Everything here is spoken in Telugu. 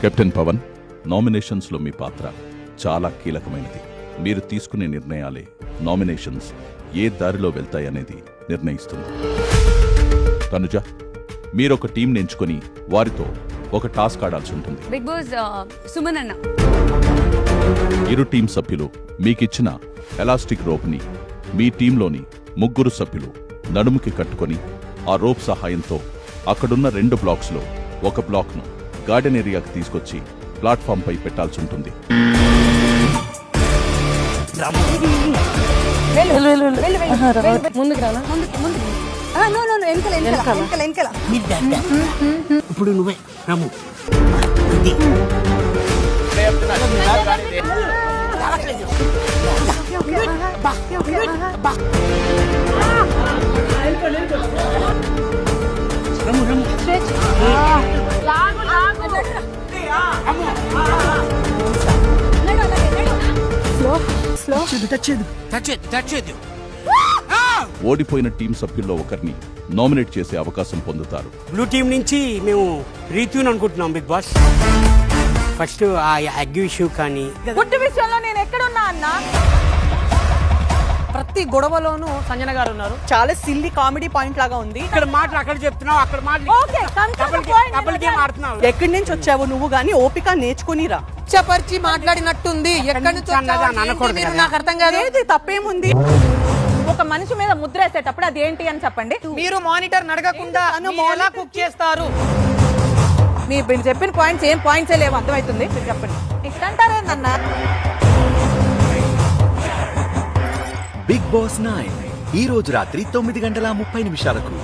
కెప్టెన్ పవన్, నామినేషన్స్లో మీ పాత్ర చాలా కీలకమైనది. మీరు తీసుకునే నిర్ణయాలే నామినేషన్స్ ఏ దారిలో వెళ్తాయనేది నిర్ణయిస్తుంది. తనుజ, మీరొక టీంని ఎంచుకొని వారితో ఒక టాస్క్ ఆడాల్సి ఉంటుంది. బిగ్ బాస్ సుమన్ అన్న, ఇరు టీం సభ్యులు మీకిచ్చిన ఎలాస్టిక్ రోప్ని మీ టీంలోని ముగ్గురు సభ్యులు నడుముకి కట్టుకొని ఆ రోప్ సహాయంతో అక్కడున్న 2 బ్లాక్స్లో ఒక బ్లాక్ను గార్డెన్ ఏరియాకి తీసుకొచ్చి ప్లాట్ఫామ్ పై పెట్టాల్సి ఉంటుంది. ముందుకు రానా? ఇప్పుడు నువ్వే రాము. ఓడిపోయిన టీం సభ్యుల్లో ఒకరిని నామినేట్ చేసే అవకాశం పొందుతారు. బ్లూ టీం నుంచి మేము రీతూని అనుకుంటున్నాం బిగ్ బాస్. ఫస్ట్ ఆ అగ్గి విషయం కానీ గుడ్డు విషయంలో నేను ఎక్కడున్నా అన్నా? ప్రతి గొడవలోనూ సంజన గారు ఉన్నారు. చాలా సిల్లీ కామెడీ పాయింట్ లాగా ఉంది. ఇక్కడ మాటలు అక్కడ చెప్తున్నావు, అక్కడ మాటలు డబుల్ గేమ్ ఆడుతున్నావు. ఎక్కడి నుంచి వచ్చావు నువ్వు గానీ ఓపిక నేర్చుకునిరా. చపర్చి మాట్లాడినట్టుంది. ఎక్కడి నుంచి అనకూడదు కదా. నాకు అర్థం కాదు. ఏది తప్పేముంది? ఒక మనిషి మీద ముద్ర వేసేటప్పుడు అది ఏంటి అని చెప్పండి. మీరు మానిటర్ నడగకుండా ఎలా కుక్ చేస్తారు? మీరు చెప్పిన పాయింట్స్ ఏం పాయింట్స్ లేవు, అర్థమవుతుంది. మీరు చెప్పండి. ఇష్టంటారేందన్నా? బిగ్ బాస్ 9 ఈ రోజు రాత్రి 9:30 నిమిషాలకు